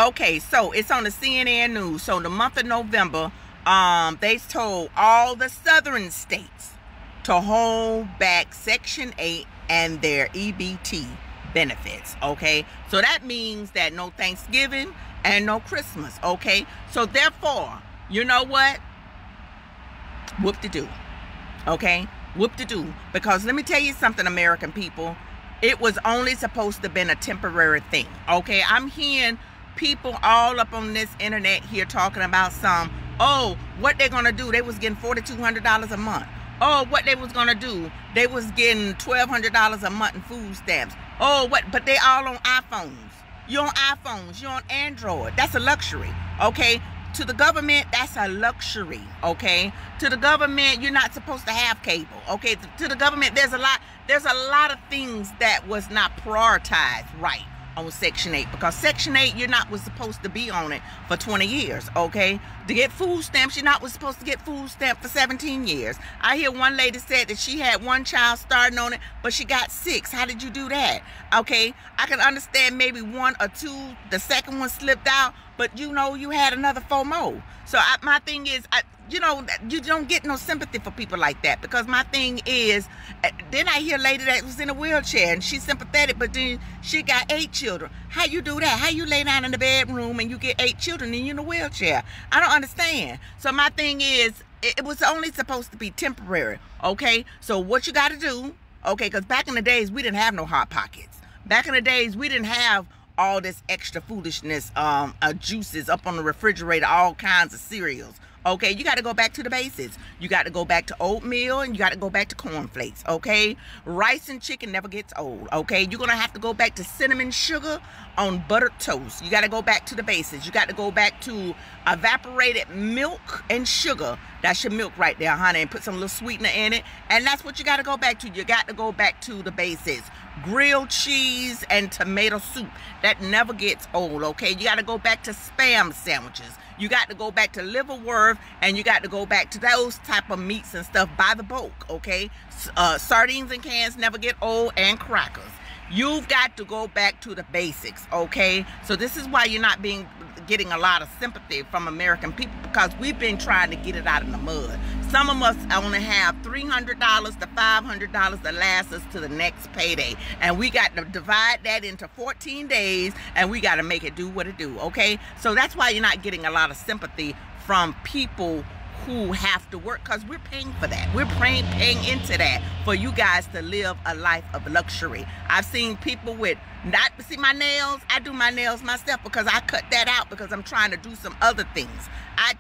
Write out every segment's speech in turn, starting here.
Okay, so it's on the CNN News. So the month of November, they told all the southern states to hold back Section 8 and their EBT benefits, okay? So that means that no Thanksgiving and no Christmas, okay? So therefore, you know what? Whoop-de-doo, okay? Whoop-de-doo. Because let me tell you something, American people. It was only supposed to have been a temporary thing, okay? I'm hearing people all up on this internet here talking about what they're gonna do. They was getting $4,200 a month. Oh, what they was gonna do, they was getting $1,200 a month in food stamps. Oh, but they all on iPhones. You're on iPhones, you're on Android. That's a luxury, okay? To the government, that's a luxury, okay? To the government, you're not supposed to have cable, okay? To the government, there's a lot of things that was not prioritized right on Section 8, because Section 8, was supposed to be on it for 20 years, okay? To get food stamps, was supposed to get food stamps for 17 years. I hear one lady said that she had one child starting on it, but she got 6. How did you do that? Okay, I can understand maybe 1 or 2, the second one slipped out, but you had another 4 more. So my thing is, you don't get no sympathy for people like that, because my thing is, then I hear a lady that was in a wheelchair and she's sympathetic, but then she got 8 children. How you do that? How you lay down in the bedroom and you get 8 children and you're in a wheelchair? I don't understand. So my thing is, it was only supposed to be temporary, okay? So what you got to do, okay, because back in the days, we didn't have no Hot Pockets. Back in the days, we didn't have all this extra foolishness, juices up on the refrigerator, all kinds of cereals. Okay, you got to go back to the basics. You got to go back to oatmeal, and you got to go back to cornflakes, okay? Rice and chicken never gets old, okay? You're going to have to go back to cinnamon sugar on buttered toast. You got to go back to the basics. You got to go back to evaporated milk and sugar. That's your milk right there, honey, and put some little sweetener in it. And that's what you got to go back to. You got to go back to the basics. Grilled cheese and tomato soup. That never gets old, okay? You got to go back to Spam sandwiches. You got to go back to liverwurst, and you got to go back to those type of meats and stuff by the bulk, okay? Sardines and cans never get old, and crackers. You've got to go back to the basics, okay? So this is why you're not getting a lot of sympathy from American people, because we've been trying to get it out of the mud. Some of us only have $300 to $500 to last us to the next payday. And we got to divide that into 14 days, and we got to make it do what it do, okay? So that's why you're not getting a lot of sympathy from people who have to work, because we're paying for that. We're paying into that for you guys to live a life of luxury. I've seen people with see my nails. I do my nails myself because I cut that out because I'm trying to do some other things.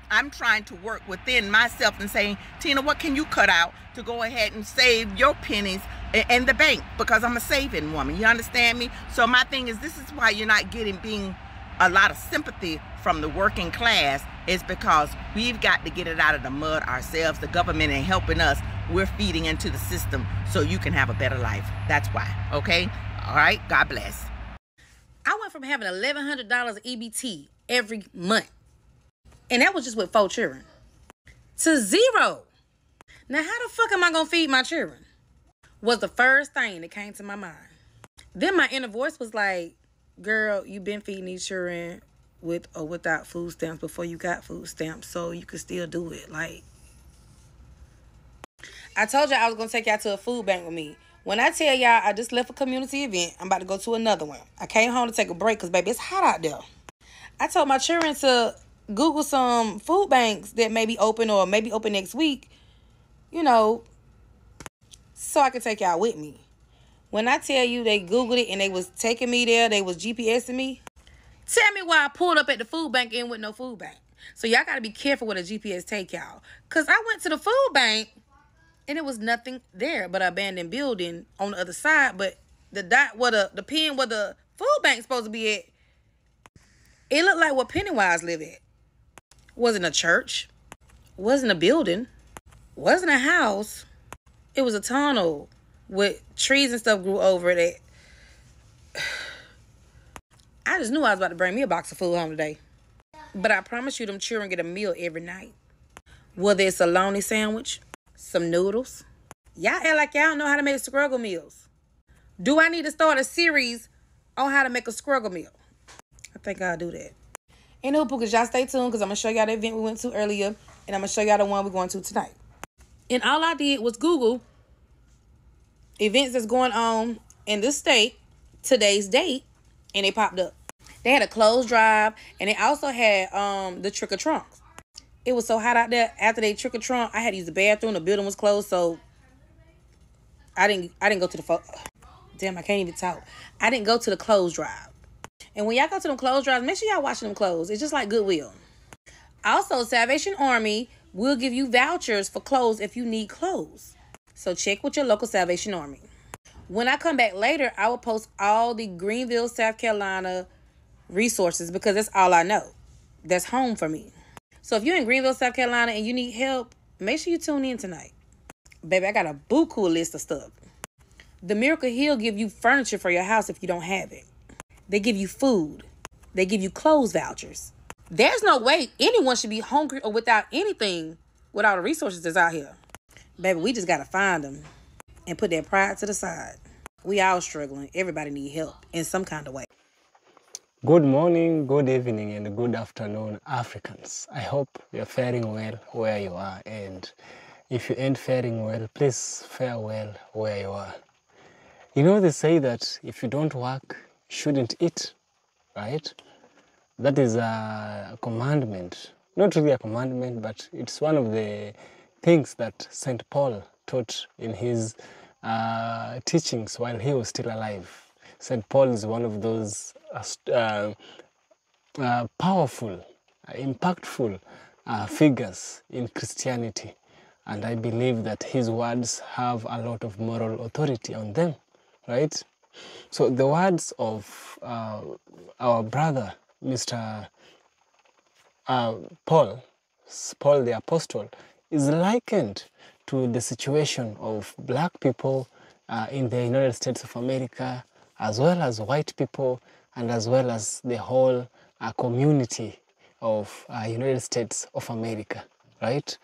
I'm trying to work within myself and saying, Tina, what can you cut out to go ahead and save your pennies in the bank, because I'm a saving woman. You understand me? So my thing is, this is why you're not being a lot of sympathy from the working class, is because we've got to get it out of the mud ourselves. The government ain't helping us. We're feeding into the system so you can have a better life. That's why, okay? All right, God bless. I went from having $1,100 EBT every month, and that was just with 4 children, to 0. Now, how the fuck am I going to feed my children? Was the first thing that came to my mind. Then my inner voice was like, girl, you've been feeding these children with or without food stamps before you got food stamps, so you could still do it. Like, I told y'all I was going to take y'all to a food bank with me. When I tell y'all I just left a community event, I'm about to go to another one. I came home to take a break because, baby, it's hot out there. I told my children to Google some food banks that may be open or maybe open next week, so I could take y'all with me. When I tell you they Googled it and they was taking me there, they was GPSing me. Tell me why I pulled up at the food bank and with no food bank. So y'all got to be careful with a GPS take y'all. Because I went to the food bank and it was nothing there but an abandoned building on the other side. But the pin where the food bank's supposed to be at, it looked like where Pennywise live at. Wasn't a church. Wasn't a building. Wasn't a house. It was a tunnel with trees and stuff grew over it. I just knew I was about to bring me a box of food home today. But I promise you, them children get a meal every night. Whether it's a bologna sandwich, some noodles. Y'all act like y'all don't know how to make struggle meals. Do I need to start a series on how to make a struggle meal? I think I'll do that. And hoopers, y'all stay tuned because I'm going to show y'all the event we went to earlier. And I'm going to show y'all the one we're going to tonight. And all I did was Google events that's going on in this state, today's date, and they popped up. They had a clothes drive, and they also had the trick or trunks. It was so hot out there. After they trick or trunk, I had to use the bathroom. The building was closed, so I didn't go to the damn, I can't even talk. I didn't go to the clothes drive. And when y'all go to them clothes drives, make sure y'all watching them clothes. It's just like Goodwill. Also, Salvation Army will give you vouchers for clothes if you need clothes. So check with your local Salvation Army. When I come back later, I will post all the Greenville, South Carolina resources because that's all I know. That's home for me. So if you're in Greenville, South Carolina and you need help, make sure you tune in tonight. Baby, I got a buku list of stuff. The Miracle Hill give you furniture for your house if you don't have it. They give you food. They give you clothes vouchers. There's no way anyone should be hungry or without anything with all the resources that's out here. Baby, we just got to find them and put that pride to the side. We all struggling. Everybody need help in some kind of way. Good morning, good evening, and good afternoon, Africans. I hope you're faring well where you are, and if you ain't faring well, please fare well where you are. You know, they say that if you don't work, you shouldn't eat, right? That is a commandment. Not really a commandment, but it's one of the things that St. Paul taught in his teachings while he was still alive. St. Paul is one of those powerful, impactful figures in Christianity. And I believe that his words have a lot of moral authority on them, right? So the words of our brother, Mr. Paul the Apostle, is likened to the situation of black people in the United States of America, as well as white people, and as well as the whole community of United States of America, right?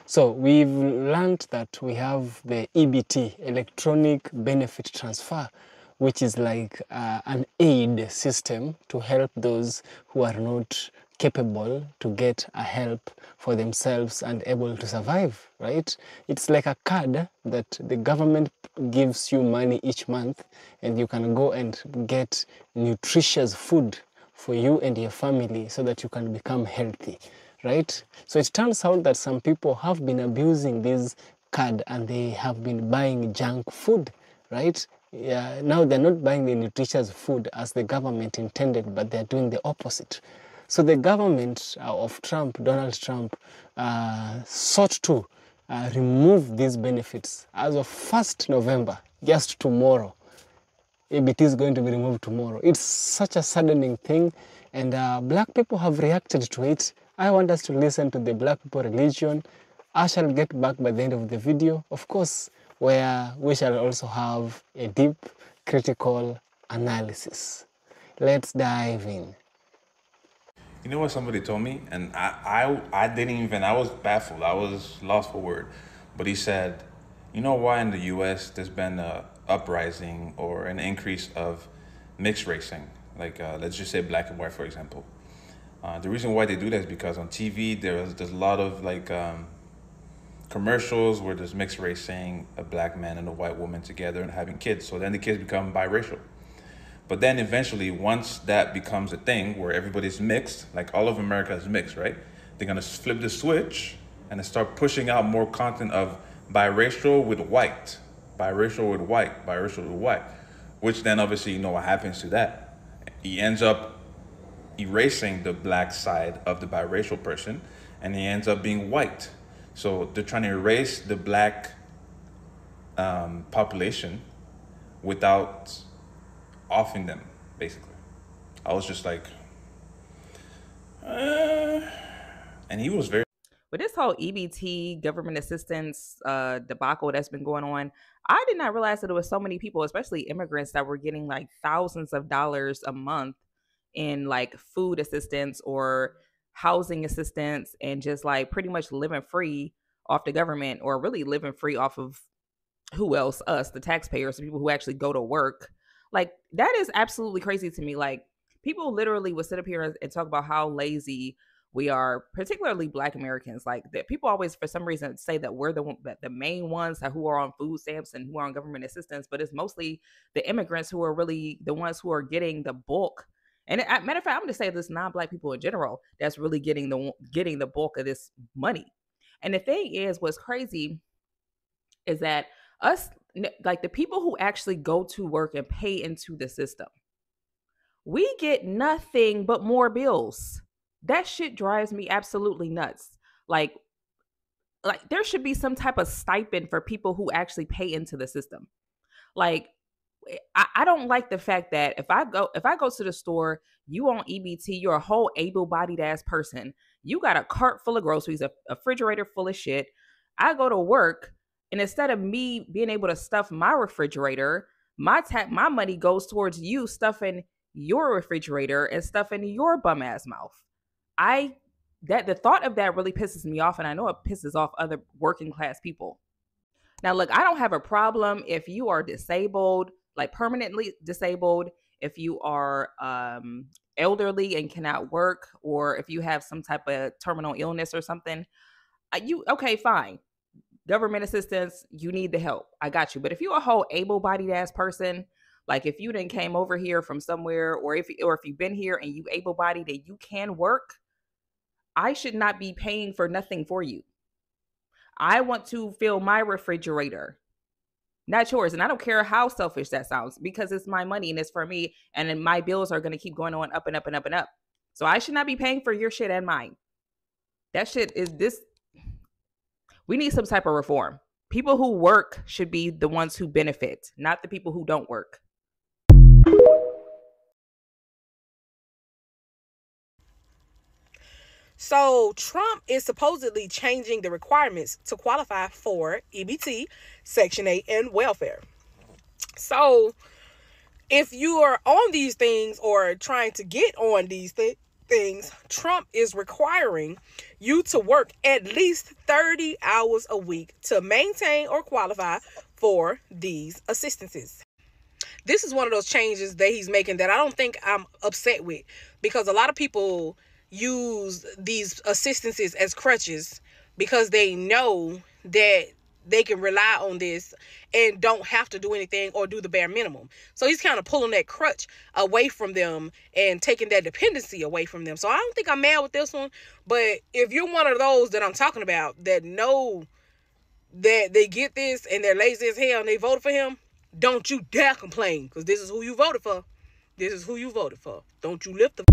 So we've learned that we have the EBT, Electronic Benefit Transfer, which is like an aid system to help those who are not capable to get a help for themselves and able to survive, right? It's like a card that the government gives you money each month, and you can go and get nutritious food for you and your family so that you can become healthy, right? So it turns out that some people have been abusing this card and they have been buying junk food, right? Now they're not buying the nutritious food as the government intended, but they're doing the opposite. So the government of Donald Trump, sought to remove these benefits as of 1st November, just tomorrow. EBT is going to be removed tomorrow. It's such a saddening thing, and black people have reacted to it. I want us to listen to the black people religion. I shall get back by the end of the video, of course, where we shall also have a deep critical analysis. Let's dive in. You know what somebody told me, and I didn't even, I was baffled. I was lost for word. But he said, you know why in the U.S. there's been a uprising or an increase of mixed racing? Like, let's just say black and white, for example. The reason why they do that is because on TV, there's a lot of like commercials where there's mixed racing, a black man and a white woman together and having kids. So then the kids become biracial. But then eventually, once that becomes a thing where everybody's mixed, like all of America is mixed, right? They're gonna flip the switch and start pushing out more content of biracial with white, biracial with white, biracial with white, which then obviously you know what happens to that. He ends up erasing the black side of the biracial person, and he ends up being white. So they're trying to erase the black population without offing them, basically. I was just like, and he was very. With this whole EBT government assistance debacle that's been going on, I did not realize that there was so many people, especially immigrants, that were getting like thousands of dollars a month in like food assistance or housing assistance, and just like pretty much living free off the government, or really living free off of who else? Us, the taxpayers, the people who actually go to work. Like, that is absolutely crazy to me. Like, people literally would sit up here and talk about how lazy we are, particularly Black Americans. Like that, people always, for some reason, say that we're the main ones who are on food stamps and who are on government assistance, but it's mostly the immigrants who are really the ones who are getting the bulk. And matter of fact, I'm going to say this: non-Black people in general that's really getting the bulk of this money. And the thing is, what's crazy is that us, like the people who actually go to work and pay into the system, we get nothing but more bills. That shit drives me absolutely nuts. Like there should be some type of stipend for people who actually pay into the system. Like I don't like the fact that if I go to the store, you on EBT, you're a whole able-bodied ass person. You got a cart full of groceries, a refrigerator full of shit. I go to work, and instead of me being able to stuff my refrigerator, my money goes towards you stuffing your refrigerator and stuffing your bum ass mouth. The thought of that really pisses me off, and I know it pisses off other working class people. Now, look, I don't have a problem if you are disabled, like permanently disabled, if you are elderly and cannot work, or if you have some type of terminal illness or something. Okay, fine. Government assistance, you need the help. I got you. But if you're a whole able-bodied ass person, like if you didn't came over here from somewhere, or if you've been here and you able-bodied and you can work, I should not be paying for nothing for you. I want to fill my refrigerator, not yours. And I don't care how selfish that sounds, because it's my money and it's for me. And then my bills are going to keep going on up and up and up and up. So I should not be paying for your shit and mine. That shit is this. We need some type of reform. People who work should be the ones who benefit, not the people who don't work. So Trump is supposedly changing the requirements to qualify for EBT, Section 8, and welfare. So if you are on these things or trying to get on these things, Trump is requiring you to work at least 30 hours a week to maintain or qualify for these assistances. This is one of those changes that he's making that I don't think I'm upset with, because a lot of people use these assistances as crutches because they know that they can rely on this and don't have to do anything or do the bare minimum. So he's kind of pulling that crutch away from them and taking that dependency away from them. So I don't think I'm mad with this one. But if you're one of those that I'm talking about that know that they get this and they're lazy as hell and they voted for him, don't you dare complain, because this is who you voted for. This is who you voted for. Don't you lift the...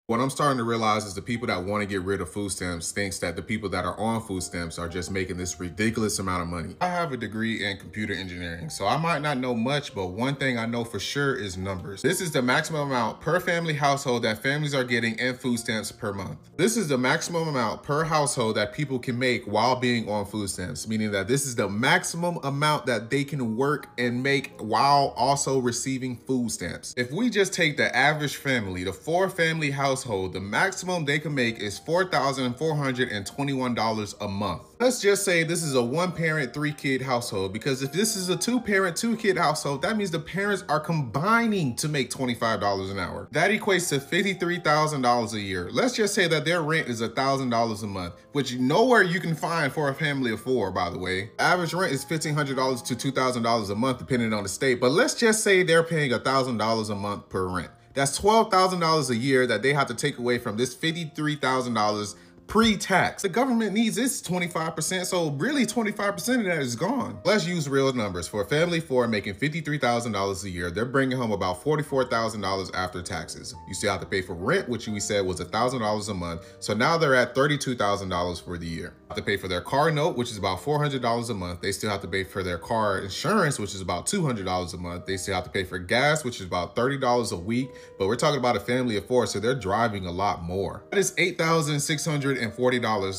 What I'm starting to realize is the people that want to get rid of food stamps thinks that the people that are on food stamps are just making this ridiculous amount of money. I have a degree in computer engineering, so I might not know much, but one thing I know for sure is numbers. This is the maximum amount per family household that families are getting in food stamps per month. This is the maximum amount per household that people can make while being on food stamps, meaning that this is the maximum amount that they can work and make while also receiving food stamps. If we just take the average family, the 4-family household, the maximum they can make is $4,421 a month. Let's just say this is a 1-parent, 3-kid household, because if this is a 2-parent, 2-kid household, that means the parents are combining to make $25 an hour. That equates to $53,000 a year. Let's just say that their rent is $1,000 a month, which nowhere you can find for a family of 4, by the way. Average rent is $1,500 to $2,000 a month, depending on the state, but let's just say they're paying $1,000 a month per rent. That's $12,000 a year that they have to take away from this $53,000 pre-tax. The government needs its 25%, so really 25% of that is gone. Let's use real numbers. For a family of 4 making $53,000 a year, they're bringing home about $44,000 after taxes. You still have to pay for rent, which we said was $1,000 a month, so now they're at $32,000 for the year. They have to pay for their car note, which is about $400 a month. They still have to pay for their car insurance, which is about $200 a month. They still have to pay for gas, which is about $30 a week, but we're talking about a family of 4, so they're driving a lot more. That is $8,640.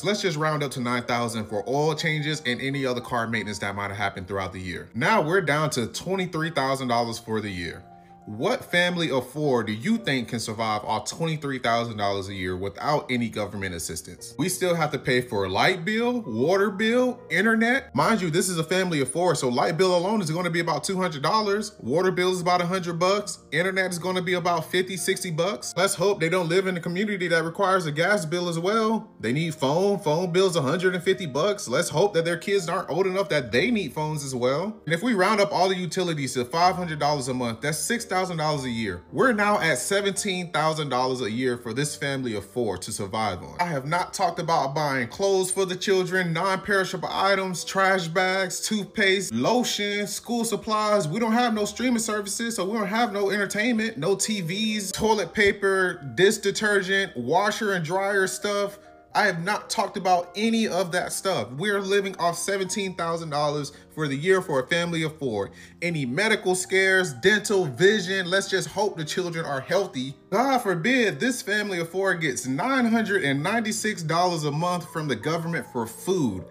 Let's just round up to $9,000 for oil changes and any other car maintenance that might have happened throughout the year. Now we're down to $23,000 for the year. What family of four do you think can survive off $23,000 a year without any government assistance? We still have to pay for light bill, water bill, internet. Mind you, this is a family of four, so light bill alone is going to be about $200. Water bill is about $100. Internet is going to be about 50, 60 bucks. Let's hope they don't live in a community that requires a gas bill as well. They need phone bill's 150 bucks. Let's hope that their kids aren't old enough that they need phones as well. And if we round up all the utilities to $500 a month, that's $6,000 a year. We're now at $17,000 a year for this family of four to survive on. I have not talked about buying clothes for the children, non-perishable items, trash bags, toothpaste, lotion, school supplies. We don't have no streaming services, so we don't have no entertainment, no TVs, toilet paper, dish detergent, washer and dryer stuff. I have not talked about any of that stuff. We're living off $17,000 for the year for a family of four. Any medical scares, dental, vision, let's just hope the children are healthy. God forbid this family of four gets $996 a month from the government for food.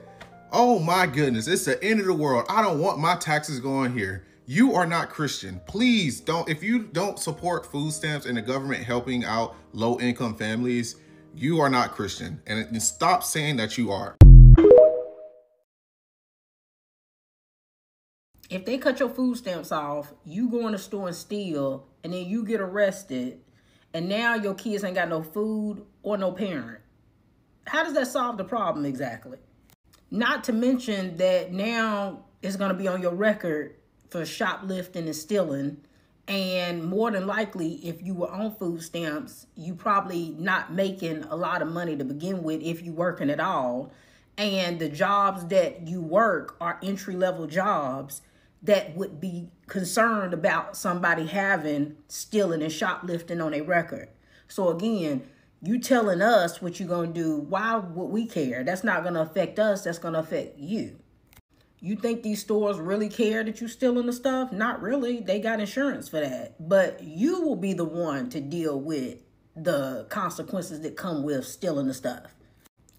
Oh my goodness, it's the end of the world. I don't want my taxes going here. You are not Christian. Please don't, if you don't support food stamps and the government helping out low-income families, you are not Christian, and stop saying that you are. If they cut your food stamps off, you go in the store and steal, and then you get arrested, and now your kids ain't got no food or no parent. How does that solve the problem exactly? Not to mention that now it's going to be on your record for shoplifting and stealing. And more than likely, if you were on food stamps, you probably not making a lot of money to begin with if you working at all. And the jobs that you work are entry-level jobs that would be concerned about somebody having stealing and shoplifting on a record. So again, you telling us what you're going to do, why would we care? That's not going to affect us. That's going to affect you. You think these stores really care that you stealing the stuff? Not really. They got insurance for that. But you will be the one to deal with the consequences that come with stealing the stuff.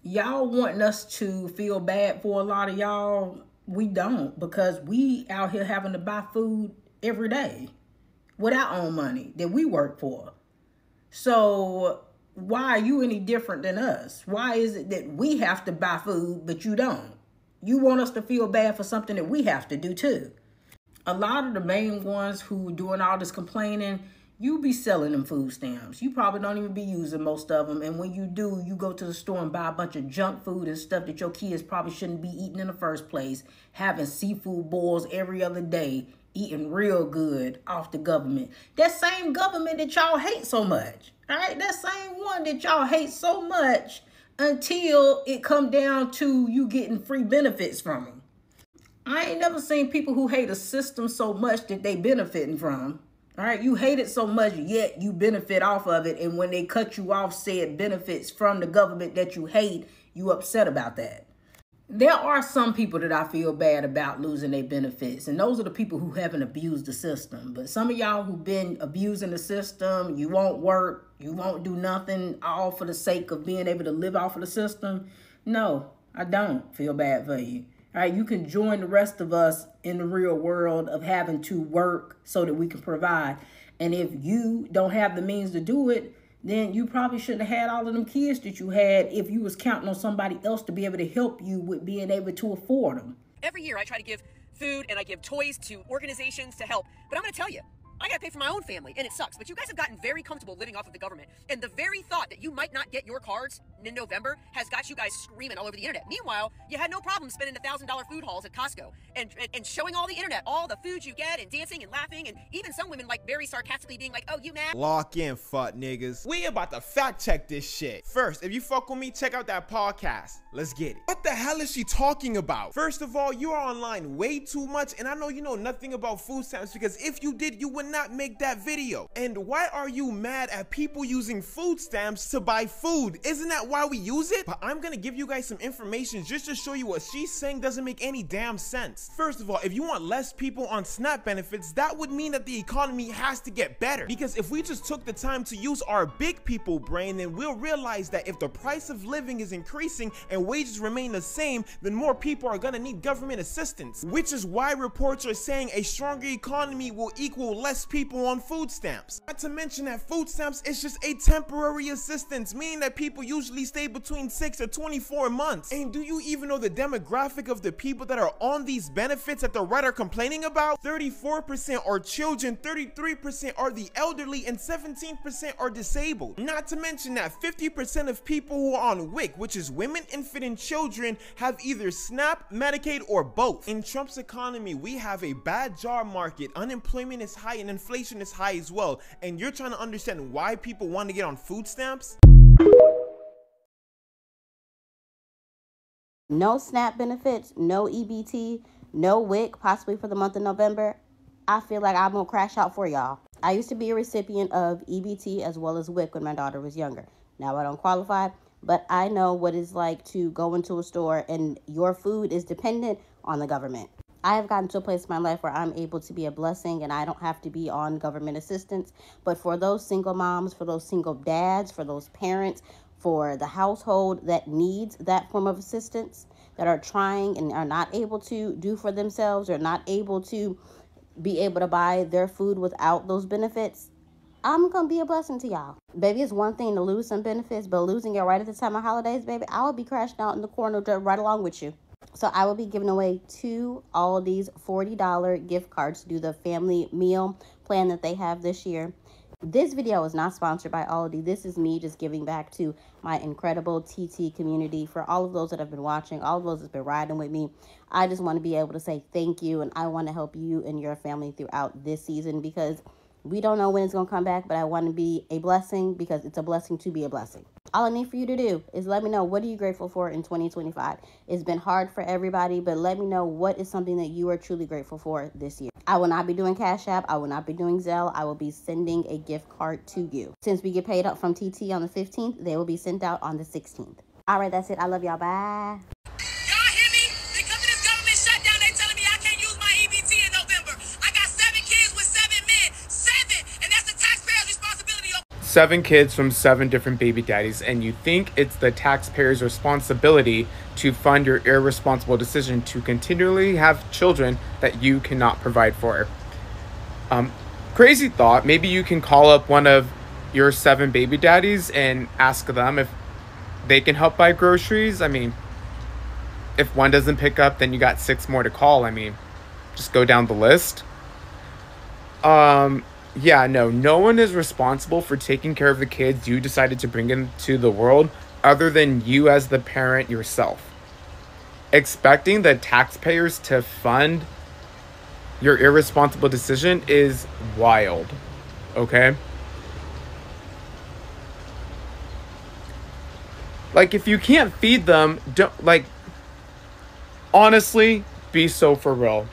Y'all wanting us to feel bad for a lot of y'all? We don't, because we out here having to buy food every day with our own money that we work for. So why are you any different than us? Why is it that we have to buy food but you don't? You want us to feel bad for something that we have to do too. A lot of the main ones who doing all this complaining, you be selling them food stamps. You probably don't even be using most of them. And when you do, you go to the store and buy a bunch of junk food and stuff that your kids probably shouldn't be eating in the first place. Having seafood boils every other day, eating real good off the government. That same government that y'all hate so much. All right, that same one that y'all hate so much, until it come down to you getting free benefits from them. I ain't never seen people who hate a system so much that they benefiting from. All right, you hate it so much, yet you benefit off of it. And when they cut you off said benefits from the government that you hate, you upset about that. There are some people that I feel bad about losing their benefits, and those are the people who haven't abused the system. But some of y'all who've been abusing the system, you won't work, you won't do nothing, all for the sake of being able to live off of the system. No, I don't feel bad for you. All right, you can join the rest of us in the real world of having to work so that we can provide. And if you don't have the means to do it, then you probably shouldn't have had all of them kids that you had if you was counting on somebody else to be able to help you with being able to afford them. Every year I try to give food and I give toys to organizations to help, but I'm going to tell you, I gotta pay for my own family, and it sucks. But you guys have gotten very comfortable living off of the government. And the very thought that you might not get your cards in November has got you guys screaming all over the internet. Meanwhile, you had no problem spending $1,000 food hauls at Costco and showing all the internet, all the food you get, and dancing and laughing, and even some women like very sarcastically being like, oh, you mad? Lock in, fuck niggas. We about to fact check this shit. First, if you fuck with me, check out that podcast. Let's get it. What the hell is she talking about? First of all, you are online way too much, and I know you know nothing about food stamps, because if you did, you would not make that video. And why are you mad at people using food stamps to buy food? Isn't that why we use it? But I'm gonna give you guys some information just to show you what she's saying doesn't make any damn sense. First of all, if you want less people on SNAP benefits, that would mean that the economy has to get better. Because if we just took the time to use our big people brain, then we'll realize that if the price of living is increasing and wages remain the same, then more people are gonna need government assistance. Which is why reports are saying a stronger economy will equal less less people on food stamps. Not to mention that food stamps is just a temporary assistance, meaning that people usually stay between 6 to 24 months. And do you even know the demographic of the people that are on these benefits that the right are complaining about? 34% are children, 33% are the elderly, and 17% are disabled. Not to mention that 50% of people who are on WIC, which is women, infant, and children, have either SNAP, Medicaid, or both. In Trump's economy, we have a bad job market, unemployment is high, and inflation is high as well. And you're trying to understand why people want to get on food stamps? No SNAP benefits, no EBT, no WIC, possibly for the month of November. I feel like I'm gonna crash out for y'all. I used to be a recipient of EBT as well as WIC when my daughter was younger. Now I don't qualify, but I know what it's like to go into a store and your food is dependent on the government. I have gotten to a place in my life where I'm able to be a blessing and I don't have to be on government assistance. But for those single moms, for those single dads, for those parents, for the household that needs that form of assistance, that are trying and are not able to do for themselves or not able to be able to buy their food without those benefits, I'm going to be a blessing to y'all. Baby, it's one thing to lose some benefits, but losing it right at the time of holidays, baby, I will be crashing out in the corner right along with you. So I will be giving away 2 Aldi's $40 gift cards to do the family meal plan that they have this year. This video is not sponsored by Aldi. This is me just giving back to my incredible TT community. For all of those that have been watching, all of those that have been riding with me, I just want to be able to say thank you, and I want to help you and your family throughout this season because we don't know when it's going to come back, but I want to be a blessing because it's a blessing to be a blessing. All I need for you to do is let me know, what are you grateful for in 2025? It's been hard for everybody, but let me know what is something that you are truly grateful for this year. I will not be doing Cash App. I will not be doing Zelle. I will be sending a gift card to you. Since we get paid up from TT on the 15th, they will be sent out on the 16th. All right, that's it. I love y'all. Bye. Y'all hear me? Because of this government shutdown, they telling me I can't use my EBT in November. I got 7 kids with 7 men. 7! And that's the taxpayer's responsibility. 7 kids from 7 different baby daddies, and you think it's the taxpayer's responsibility to fund your irresponsible decision to continually have children that you cannot provide for. Crazy thought, maybe you can call up one of your 7 baby daddies and ask them if they can help buy groceries. I mean, if one doesn't pick up, then you got 6 more to call. I mean, just go down the list. Yeah, no one is responsible for taking care of the kids you decided to bring into the world other than you as the parent yourself. Expecting the taxpayers to fund your irresponsible decision is wild, okay? Like, if you can't feed them, don't, like, honestly, be so for real.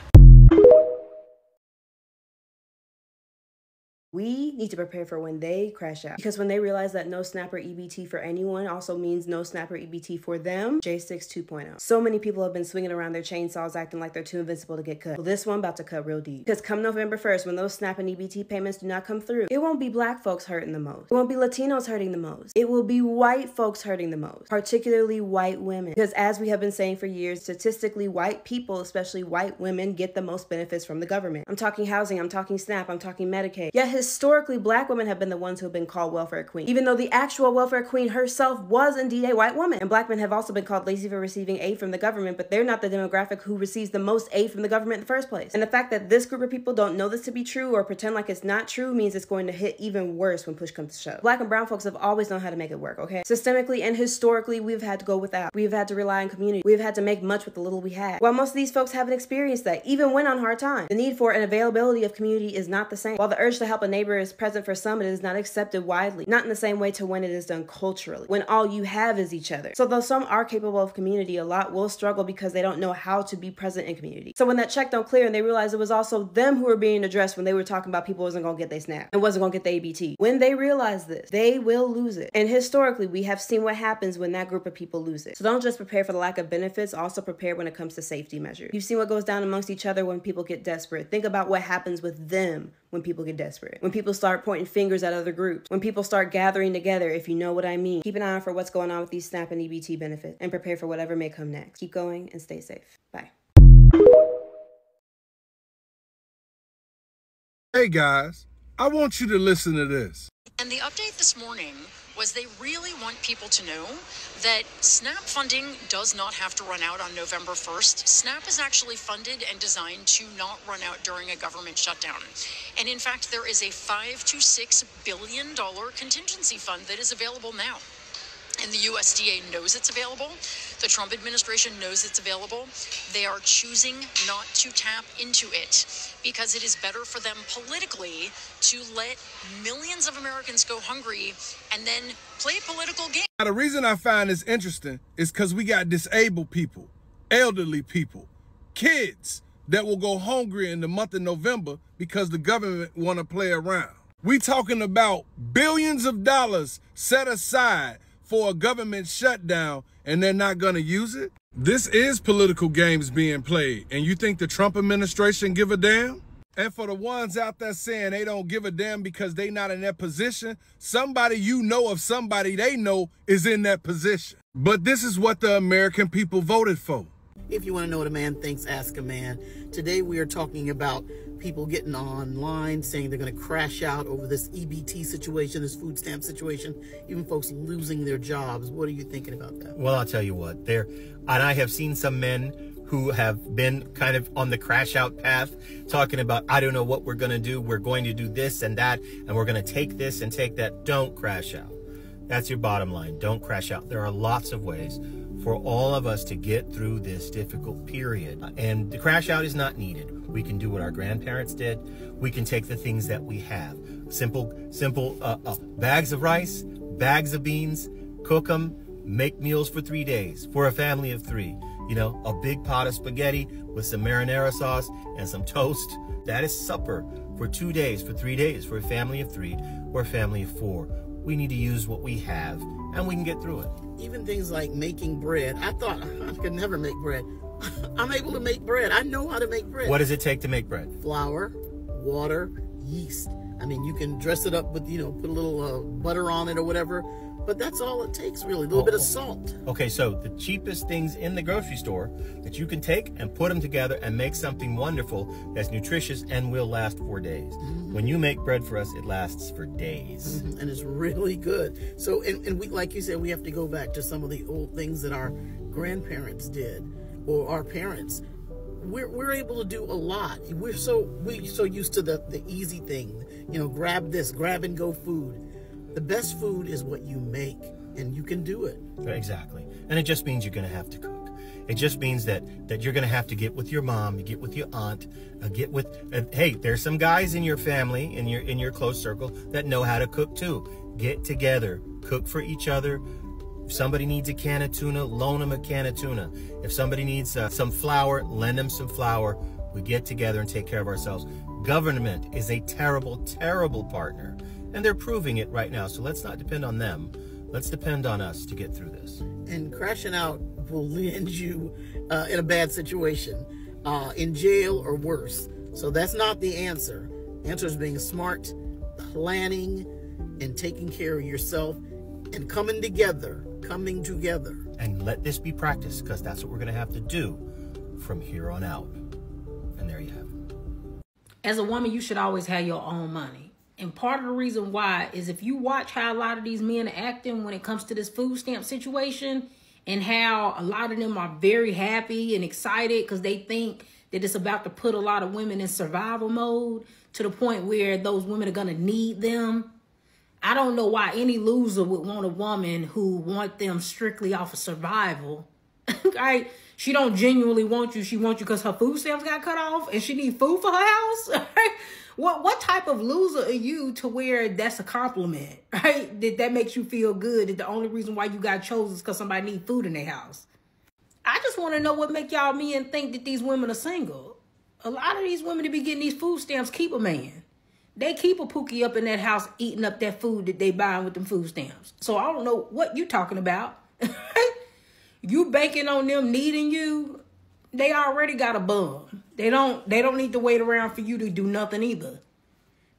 We need to prepare for when they crash out. Because when they realize that no SNAP or EBT for anyone also means no SNAP or EBT for them, J6 2.0. So many people have been swinging around their chainsaws acting like they're too invincible to get cut. Well, this one about to cut real deep. Because come November 1st, when those SNAP and EBT payments do not come through, it won't be black folks hurting the most. It won't be Latinos hurting the most. It will be white folks hurting the most, particularly white women. Because as we have been saying for years, statistically, white people, especially white women, get the most benefits from the government. I'm talking housing, I'm talking SNAP, I'm talking Medicaid. Yet historically, black women have been the ones who have been called welfare queen, even though the actual welfare queen herself was indeed a white woman. And black men have also been called lazy for receiving aid from the government, but they're not the demographic who receives the most aid from the government in the first place. And the fact that this group of people don't know this to be true or pretend like it's not true means it's going to hit even worse when push comes to shove. Black and brown folks have always known how to make it work, okay? Systemically and historically, we've had to go without. We've had to rely on community. We've had to make much with the little we had. While most of these folks haven't experienced that, even when on hard times, the need for and availability of community is not the same. While the urge to help a neighbor is present for some, it is not accepted widely, not in the same way to when it is done culturally, when all you have is each other. So though some are capable of community, a lot will struggle because they don't know how to be present in community. So when that check don't clear and they realize it was also them who were being addressed when they were talking about people wasn't gonna get their SNAP and wasn't gonna get their EBT, when they realize this, they will lose it. And historically, we have seen what happens when that group of people lose it. So don't just prepare for the lack of benefits, also prepare when it comes to safety measures. You've seen what goes down amongst each other when people get desperate. Think about what happens with them when people get desperate, when people start pointing fingers at other groups, when people start gathering together, if you know what I mean. Keep an eye out for what's going on with these SNAP and EBT benefits and prepare for whatever may come next. Keep going and stay safe. Bye. Hey guys, I want you to listen to this. And the update this morning was they really want people to know that SNAP funding does not have to run out on November 1st. SNAP is actually funded and designed to not run out during a government shutdown. And in fact, there is a $5 to $6 billion contingency fund that is available now. And the USDA knows it's available. The Trump administration knows it's available. They are choosing not to tap into it because it is better for them politically to let millions of Americans go hungry and then play a political game. Now, the reason I find this interesting is because we got disabled people, elderly people, kids that will go hungry in the month of November because the government want to play around. We talking about billions of dollars set aside for a government shutdown, and they're not going to use it? This is political games being played, and you think the Trump administration give a damn? And for the ones out there saying they don't give a damn because they not in that position, somebody you know of somebody they know is in that position. But this is what the American people voted for. If you want to know what a man thinks, ask a man. Today we are talking about people getting online saying they're going to crash out over this EBT situation, this food stamp situation, even folks losing their jobs. What are you thinking about that? Well, I'll tell you what, I have seen some men who have been kind of on the crash out path talking about, I don't know what we're going to do. We're going to do this and that, and we're going to take this and take that. Don't crash out. That's your bottom line. Don't crash out. There are lots of ways for all of us to get through this difficult period. And the crash out is not needed. We can do what our grandparents did. We can take the things that we have. Simple bags of rice, bags of beans, cook them, make meals for 3 days for a family of 3. You know, a big pot of spaghetti with some marinara sauce and some toast. That is supper for 2 days, for 3 days, for a family of 3 or a family of 4. We need to use what we have, and we can get through it. Even things like making bread. I thought I could never make bread. I'm able to make bread. I know how to make bread. What does it take to make bread? Flour, water, yeast. I mean, you can dress it up with, put a little butter on it or whatever. But that's all it takes, really. A little bit of salt. Okay, so the cheapest things in the grocery store that you can take and put them together and make something wonderful that's nutritious and will last 4 days. Mm-hmm. When you make bread for us, it lasts for days. Mm-hmm. And it's really good. So, and we, like you said, we have to go back to some of the old things that our grandparents did or our parents. We're able to do a lot. We're so used to the easy thing. Grab this, grab and go food. The best food is what you make, and you can do it. Exactly. And it just means you're going to have to cook. It just means that you're going to have to get with your mom, get with your aunt, hey, there's some guys in your family, in your close circle that know how to cook too. Get together, cook for each other. If somebody needs a can of tuna, loan them a can of tuna. If somebody needs some flour, lend them some flour. We get together and take care of ourselves. Government is a terrible, terrible partner. And they're proving it right now. So let's not depend on them. Let's depend on us to get through this. And crashing out will land you in a bad situation, in jail or worse. So that's not the answer. The answer is being smart, planning, and taking care of yourself, and coming together. And let this be practice, because that's what we're going to have to do from here on out. And there you have it. As a woman, you should always have your own money. And part of the reason why is if you watch how a lot of these men are acting when it comes to this food stamp situation, and how a lot of them are very happy and excited because they think that it's about to put a lot of women in survival mode to the point where those women are going to need them. I don't know why any loser would want a woman who want them strictly off of survival. Right? She don't genuinely want you. She wants you because her food stamps got cut off and she need food for her house. Right? What type of loser are you to where that's a compliment, right? That makes you feel good that the only reason why you got chosen is because somebody need food in their house. I just want to know what make y'all men think that these women are single. A lot of these women that be getting these food stamps keep a man. They keep a pookie up in that house eating up that food that they buying with them food stamps. So I don't know what you talking about. You banking on them needing you. They already got a bum. They don't need to wait around for you to do nothing either.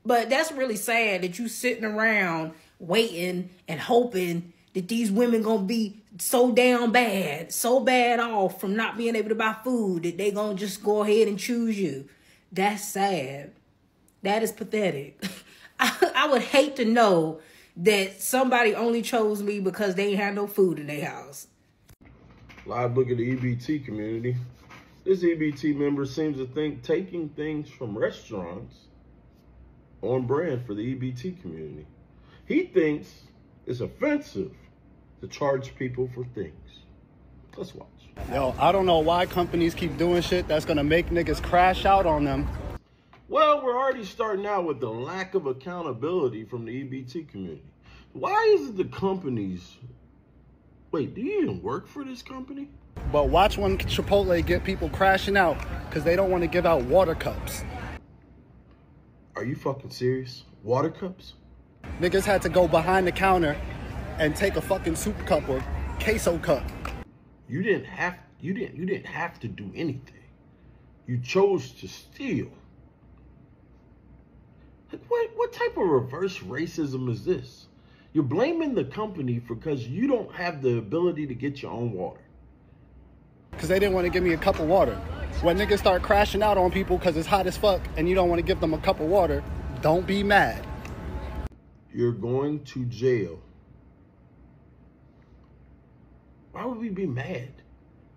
But that's really sad that you sitting around waiting and hoping that these women gonna be so down bad, so bad off from not being able to buy food that they gonna just go ahead and choose you. That's sad. That is pathetic. I would hate to know that somebody only chose me because they ain't had no food in their house. Live look at the EBT community. This EBT member seems to think taking things from restaurants on brand for the EBT community. He thinks it's offensive to charge people for things. Let's watch. Yo, I don't know why companies keep doing shit that's gonna make niggas crash out on them. Well, we're already starting out with the lack of accountability from the EBT community. Why is it the companies... Wait, do you even work for this company? But watch when Chipotle get people crashing out because they don't want to give out water cups. Are you fucking serious? Water cups? Niggas had to go behind the counter and take a fucking soup cup or queso cup. You didn't have to do anything. You chose to steal. Like what type of reverse racism is this? You're blaming the company because you don't have the ability to get your own water. Because they didn't want to give me a cup of water. When niggas start crashing out on people because it's hot as fuck and you don't want to give them a cup of water, don't be mad. You're going to jail. Why would we be mad?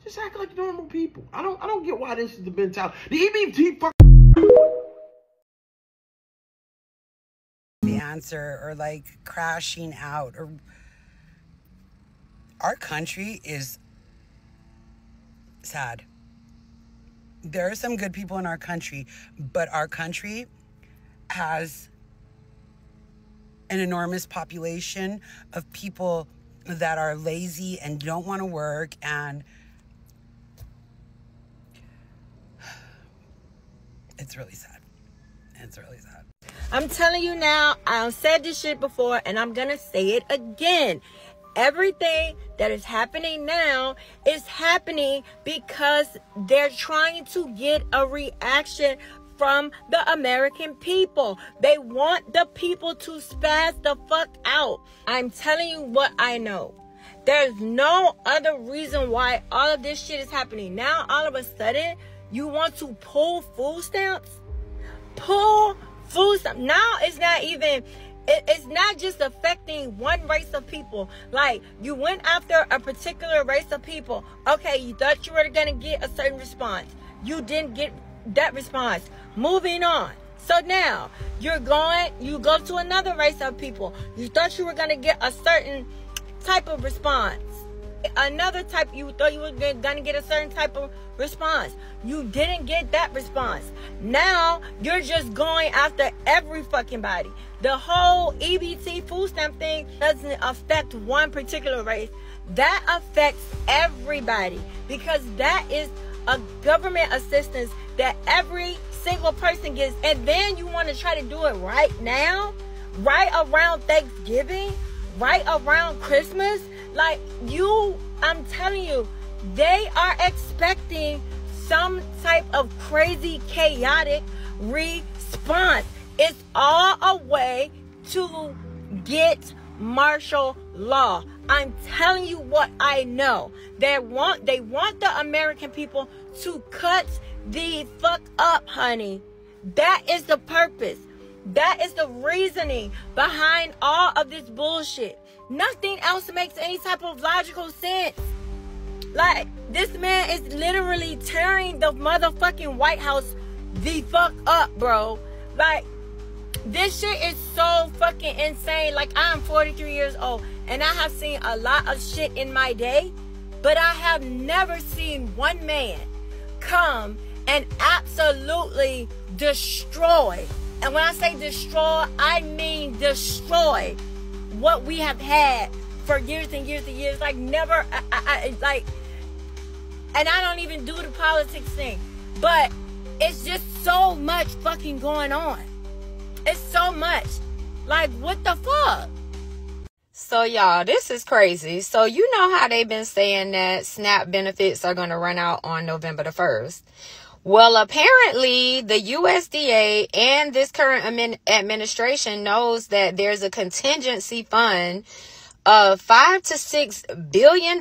Just act like normal people. I don't get why this is the mentality. The EBT fuck. The answer, or like crashing out, or our country is sad. There are some good people in our country, but our country has an enormous population of people that are lazy and don't want to work, and it's really sad. It's really sad. I'm telling you now, I've said this shit before and I'm gonna say it again. Everything that is happening now is happening because they're trying to get a reaction from the American people. They want the people to spaz the fuck out. I'm telling you what I know. There's no other reason why all of this shit is happening. Now, all of a sudden, you want to pull food stamps? Pull food stamps. Now, it's not just affecting one race of people. Like, you went after a particular race of people. Okay, you thought you were going to get a certain response. You didn't get that response. Moving on. So now, you go to another race of people. You thought you were going to get a certain type of response. Another type, you thought you were going to get a certain type of response. You didn't get that response. Now, you're just going after every fucking body. The whole EBT food stamp thing doesn't affect one particular race. That affects everybody because that is a government assistance that every single person gets. And then you want to try to do it right now, right around Thanksgiving, right around Christmas. Like, I'm telling you, they are expecting some type of crazy, chaotic response. It's all a way to get martial law. I'm telling you what I know. They want the American people to cut the fuck up, honey. That is the purpose. That is the reasoning behind all of this bullshit. Nothing else makes any type of logical sense. Like, this man is literally tearing the motherfucking White House the fuck up, bro. Like, this shit is so fucking insane. Like, I'm 43 years old and I have seen a lot of shit in my day, but I have never seen one man come and absolutely destroy. And when I say destroy, I mean destroy what we have had for years and years and years. Like, never, and I don't even do the politics thing, but it's just so much fucking going on. It's so much. Like, what the fuck? So, y'all, this is crazy. So, you know how they've been saying that SNAP benefits are going to run out on November the 1st. Well, apparently, the USDA and this current administration knows that there's a contingency fund of $5 to $6 billion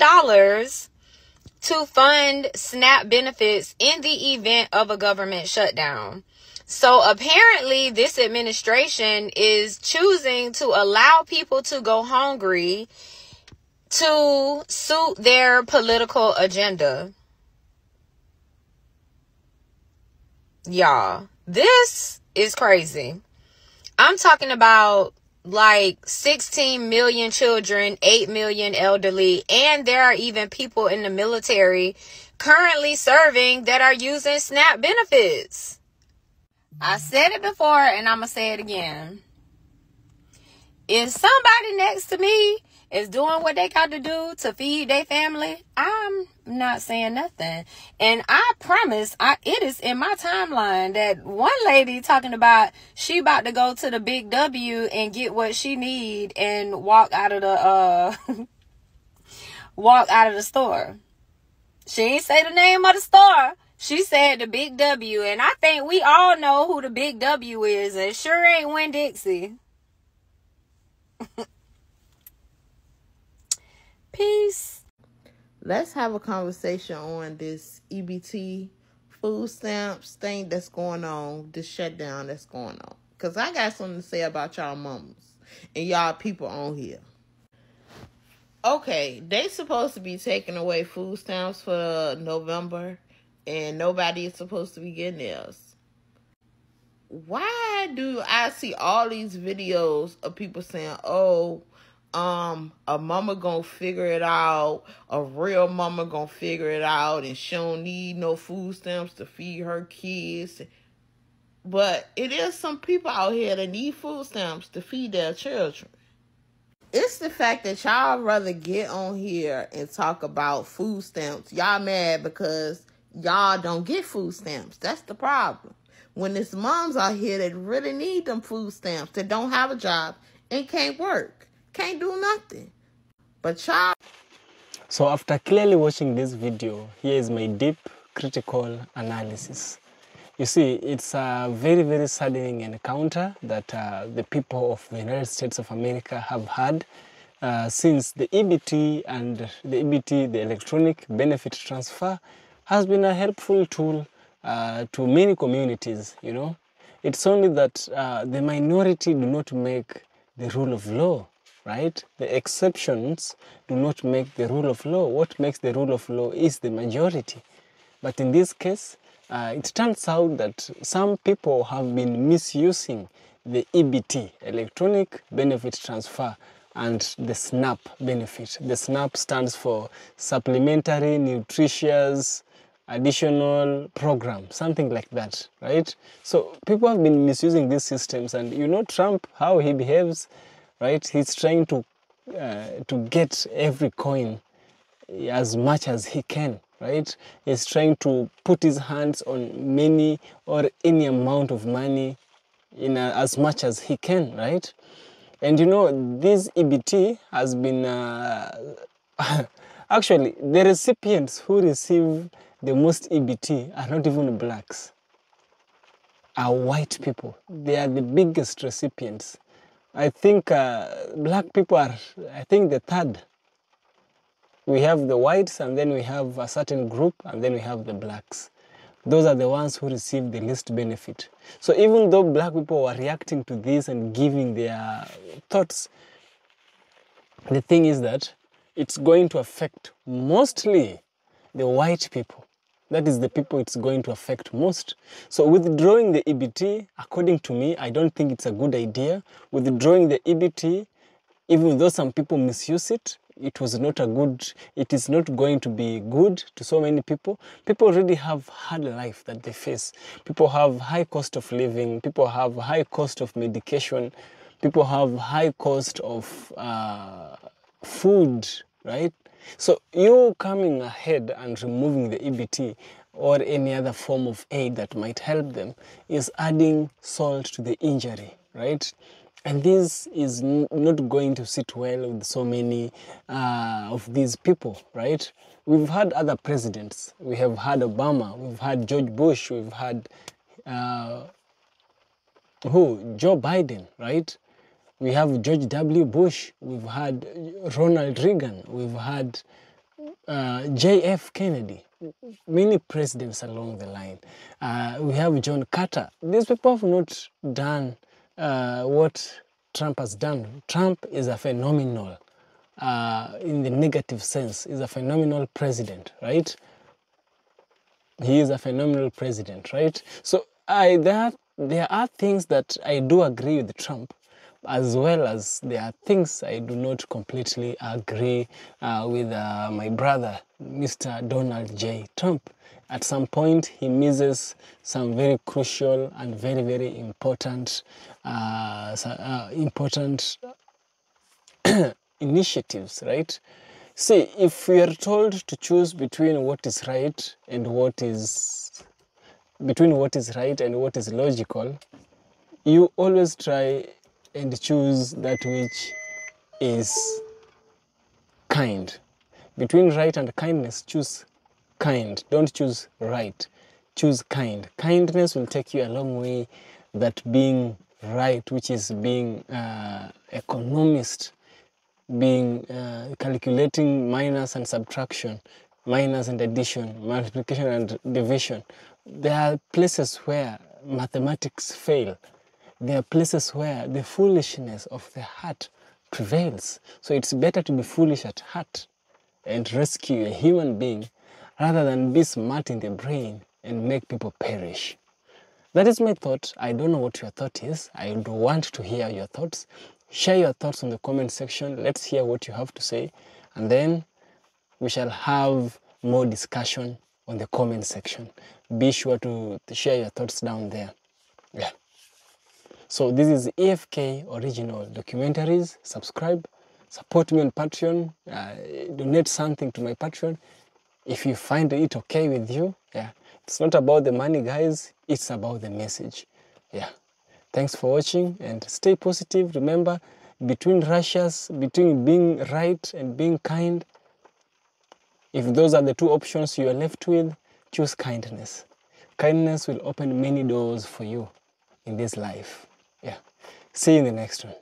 to fund SNAP benefits in the event of a government shutdown. So apparently this administration is choosing to allow people to go hungry to suit their political agenda. Y'all, this is crazy. I'm talking about like 16 million children, 8 million elderly, and there are even people in the military currently serving that are using SNAP benefits. I said it before and I'm going to say it again. If somebody next to me is doing what they got to do to feed their family, I'm not saying nothing. And I promise, it is in my timeline that one lady talking about she about to go to the Big W and get what she need and walk out of the walk out of the store. She ain't say the name of the store. She said the Big W, and I think we all know who the Big W is. It sure ain't Winn-Dixie. Peace. Let's have a conversation on this EBT food stamps thing that's going on, this shutdown that's going on. Because I got something to say about y'all mamas and y'all people on here. Okay, they supposed to be taking away food stamps for November, and nobody is supposed to be getting theirs. Why do I see all these videos of people saying, oh, a mama gonna figure it out, a real mama gonna figure it out, and she don't need no food stamps to feed her kids? But it is some people out here that need food stamps to feed their children. It's the fact that y'all rather get on here and talk about food stamps. Y'all mad because y'all don't get food stamps. That's the problem. When there's moms out here that really need them food stamps, that don't have a job and can't work, can't do nothing. But y'all... So after clearly watching this video, here is my deep critical analysis. You see, it's a very, very saddening encounter that the people of the United States of America have had since the EBT and the electronic benefit transfer, has been a helpful tool to many communities, you know. It's only that the minority do not make the rule of law, right? The exceptions do not make the rule of law. What makes the rule of law is the majority. But in this case, it turns out that some people have been misusing the EBT, electronic benefit transfer, and the SNAP benefit. The SNAP stands for Supplementary Nutritious Additional Program, something like that, right? So people have been misusing these systems, and you know Trump, how he behaves, right? He's trying to get every coin as much as he can, right? He's trying to put his hands on many or any amount of money in as much as he can, right? And you know, this EBT has been actually the recipients who receive the most EBT are not even blacks, are white people. They are the biggest recipients. I think black people are, I think, the third. We have the whites, and then we have a certain group, and then we have the blacks. Those are the ones who receive the least benefit. So even though black people were reacting to this and giving their thoughts, the thing is that it's going to affect mostly the white people. That is the people it's going to affect most. So withdrawing the EBT, according to me, I don't think it's a good idea. Withdrawing the EBT, even though some people misuse it, it is not going to be good to so many people. People already have hard life that they face. People have high cost of living. People have high cost of medication. People have high cost of food, right? So you coming ahead and removing the EBT or any other form of aid that might help them is adding salt to the injury, right? And this is not going to sit well with so many of these people, right? We've had other presidents. We have had Obama, we've had George Bush, we've had Joe Biden, right? We have George W. Bush, we've had Ronald Reagan, we've had JF Kennedy, many presidents along the line. We have John Carter. These people have not done what Trump has done. Trump is a phenomenal, in the negative sense, is a phenomenal president, right? He is a phenomenal president, right? So there are things that I do agree with Trump, as well as there are things I do not completely agree with my brother, Mr. Donald J. Trump. At some point, he misses some very crucial and very, very important, initiatives, right? See, if we are told to choose between what is right and what is logical, you always try and choose that which is kind. Between right and kindness, choose kind. Don't choose right. Choose kind. Kindness will take you a long way that being right, which is being economist, being calculating minus and subtraction, minus and addition, multiplication and division. There are places where mathematics fail. There are places where the foolishness of the heart prevails. So it's better to be foolish at heart and rescue a human being rather than be smart in the brain and make people perish. That is my thought. I don't know what your thought is. I do want to hear your thoughts. Share your thoughts in the comment section. Let's hear what you have to say. And then we shall have more discussion on the comment section. Be sure to share your thoughts down there. Yeah. So this is EFK Original Documentaries. Subscribe. Support me on Patreon. Donate something to my Patreon. If you find it okay with you, yeah. It's not about the money, guys. It's about the message. Yeah. Thanks for watching and stay positive. Remember, between being right and being kind, if those are the two options you are left with, choose kindness. Kindness will open many doors for you in this life. Yeah. See you in the next one.